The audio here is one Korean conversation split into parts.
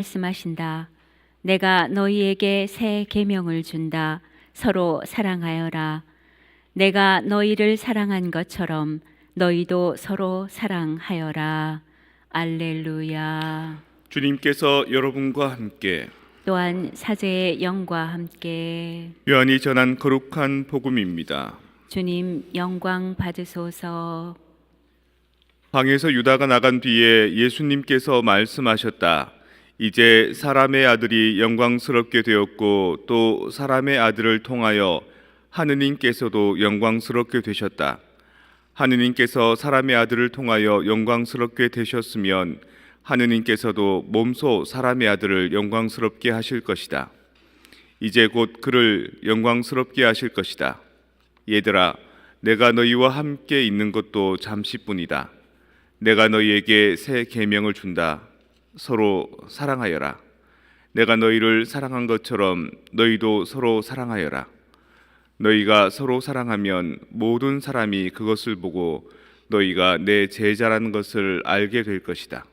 말씀하신다. 내가 너희에게 새 계명을 준다. 서로 사랑하여라. 내가 너희를 사랑한 것처럼 너희도 서로 사랑하여라. 알렐루야. 주님께서 여러분과 함께 또한 사제의 영과 함께 요한이 전한 거룩한 복음입니다. 주님 영광 받으소서. 방에서 유다가 나간 뒤에 예수님께서 말씀하셨다. 이제 사람의 아들이 영광스럽게 되었고 또 사람의 아들을 통하여 하느님께서도 영광스럽게 되셨다. 하느님께서 사람의 아들을 통하여 영광스럽게 되셨으면 하느님께서도 몸소 사람의 아들을 영광스럽게 하실 것이다. 이제 곧 그를 영광스럽게 하실 것이다. 얘들아, 내가 너희와 함께 있는 것도 잠시뿐이다. 내가 너희에게 새 계명을 준다. 서로 사랑하여라. 내가 너희를 사랑한 것처럼 너희도 서로 사랑하여라. 너희가 서로 사랑하면 모든 사람이 그것을 보고 너희가 내 제자라는 것을 알게 될 것이다.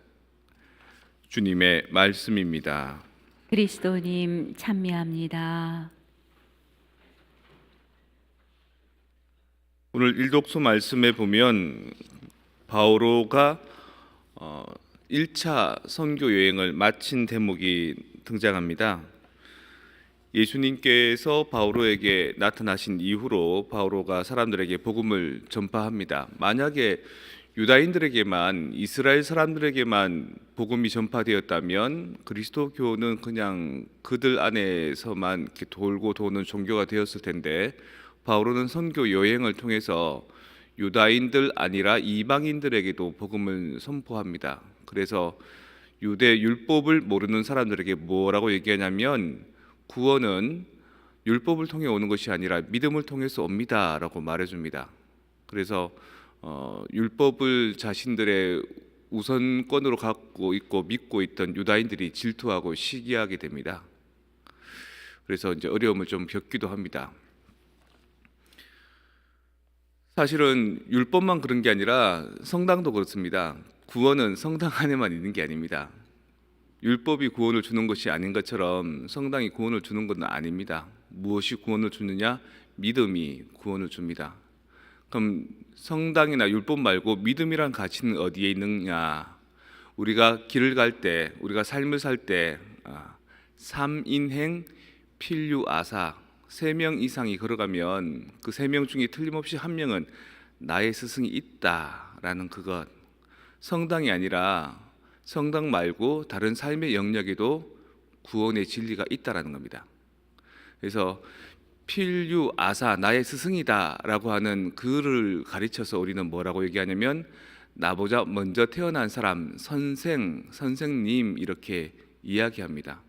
주님의 말씀입니다. 그리스도님 찬미합니다. 오늘 일독소 말씀에 보면 바오로가 1차 선교 여행을 마친 대목이 등장합니다. 예수님께서 바오로에게 나타나신 이후로 바오로가 사람들에게 복음을 전파합니다. 만약에 유다인들에게만, 이스라엘 사람들에게만 복음이 전파되었다면 그리스도교는 그냥 그들 안에서만 이렇게 돌고 도는 종교가 되었을 텐데, 바오로는 선교 여행을 통해서 유다인들 아니라 이방인들에게도 복음을 선포합니다. 그래서 유대 율법을 모르는 사람들에게 뭐라고 얘기하냐면 구원은 율법을 통해 오는 것이 아니라 믿음을 통해서 옵니다라고 말해줍니다. 그래서 율법을 자신들의 우선권으로 갖고 있고 믿고 있던 유다인들이 질투하고 시기하게 됩니다. 그래서 이제 어려움을 좀 겪기도 합니다. 사실은 율법만 그런 게 아니라 성당도 그렇습니다. 구원은 성당 안에만 있는 게 아닙니다. 율법이 구원을 주는 것이 아닌 것처럼 성당이 구원을 주는 것은 아닙니다. 무엇이 구원을 주느냐? 믿음이 구원을 줍니다. 그럼 성당이나 율법 말고 믿음이란 가치는 어디에 있느냐? 우리가 길을 갈 때, 우리가 삶을 살 때 삼인행 필유아사 3명 이상이 걸어가면 그 3명 중에 틀림없이 한 명은 나의 스승이 있다라는 그것. 성당이 아니라 성당 말고 다른 삶의 영역에도 구원의 진리가 있다라는 겁니다. 그래서 필유아사 나의 스승이다라고 하는 그를 가르쳐서 우리는 뭐라고 얘기하냐면 나보다 먼저 태어난 사람 선생님 이렇게 이야기합니다.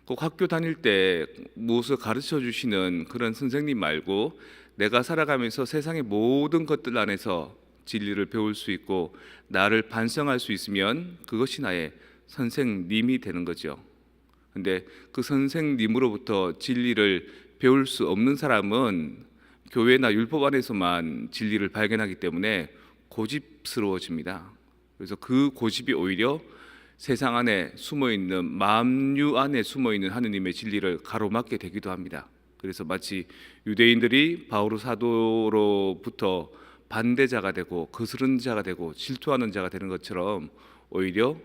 꼭 학교 다닐 때 무엇을 가르쳐 주시는 그런 선생님 말고 내가 살아가면서 세상의 모든 것들 안에서 진리를 배울 수 있고 나를 반성할 수 있으면 그것이 나의 선생님이 되는 거죠. 근데 그 선생님으로부터 진리를 배울 수 없는 사람은 교회나 율법 안에서만 진리를 발견하기 때문에 고집스러워집니다. 그래서 그 고집이 오히려 세상 안에 숨어있는 만유 안에 숨어있는 하느님의 진리를 가로막게 되기도 합니다. 그래서 마치 유대인들이 바오로 사도로부터 반대자가 되고 거스르는 자가 되고 질투하는 자가 되는 것처럼 오히려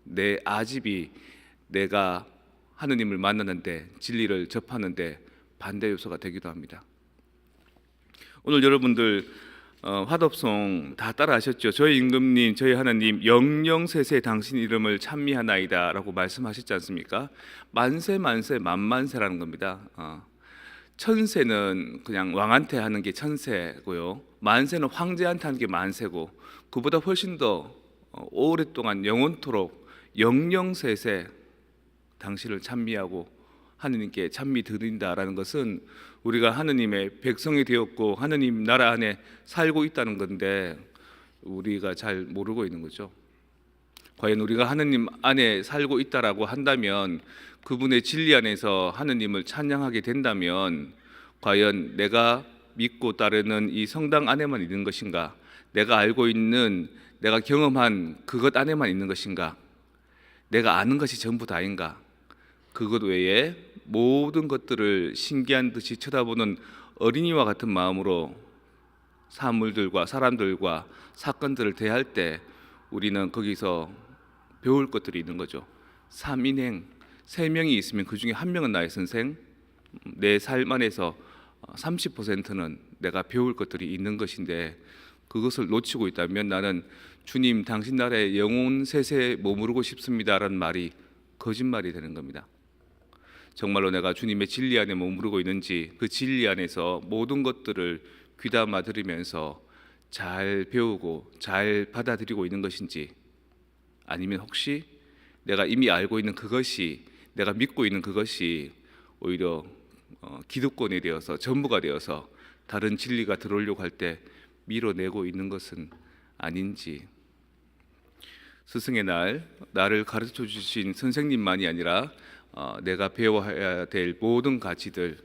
내 아집이 내가 하느님을 만나는데 진리를 접하는데 반대 요소가 되기도 합니다. 오늘 여러분들 화답송 다 따라 하셨죠? 저희 임금님, 저희 하나님 영영세세 당신 이름을 찬미하나이다 라고 말씀하셨지 않습니까? 만세 만세 만만세라는 겁니다. 천세는 그냥 왕한테 하는 게 천세고요, 만세는 황제한테 하는 게 만세고, 그보다 훨씬 더 오랫동안 영원토록 영영세세 당신을 찬미하고 하느님께 찬미 드린다라는 것은 우리가 하느님의 백성이 되었고 하느님 나라 안에 살고 있다는 건데 우리가 잘 모르고 있는 거죠. 과연 우리가 하느님 안에 살고 있다라고 한다면, 그분의 진리 안에서 하느님을 찬양하게 된다면 과연 내가 믿고 따르는 이 성당 안에만 있는 것인가? 내가 알고 있는, 내가 경험한 그것 안에만 있는 것인가? 내가 아는 것이 전부 다인가? 그것 외에 모든 것들을 신기한 듯이 쳐다보는 어린이와 같은 마음으로 사물들과 사람들과 사건들을 대할 때 우리는 거기서 배울 것들이 있는 거죠. 삼인행, 세 명이 있으면 그 중에 한 명은 나의 선생. 내 삶 안에서 30%는 내가 배울 것들이 있는 것인데 그것을 놓치고 있다면 나는 주님 당신 나라에 영혼 세세에 머무르고 싶습니다라는 말이 거짓말이 되는 겁니다. 정말로 내가 주님의 진리 안에 머무르고 있는지, 그 진리 안에서 모든 것들을 귀담아 들으면서 잘 배우고 잘 받아들이고 있는 것인지, 아니면 혹시 내가 이미 알고 있는 그것이, 내가 믿고 있는 그것이 오히려 기득권이 되어서 전부가 되어서 다른 진리가 들어오려고 할 때 밀어내고 있는 것은 아닌지. 스승의 날, 나를 가르쳐 주신 선생님만이 아니라 내가 배워야 될 모든 가치들,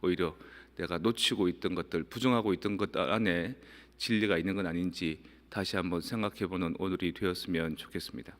오히려 내가 놓치고 있던 것들, 부정하고 있던 것 안에 진리가 있는 건 아닌지 다시 한번 생각해보는 오늘이 되었으면 좋겠습니다.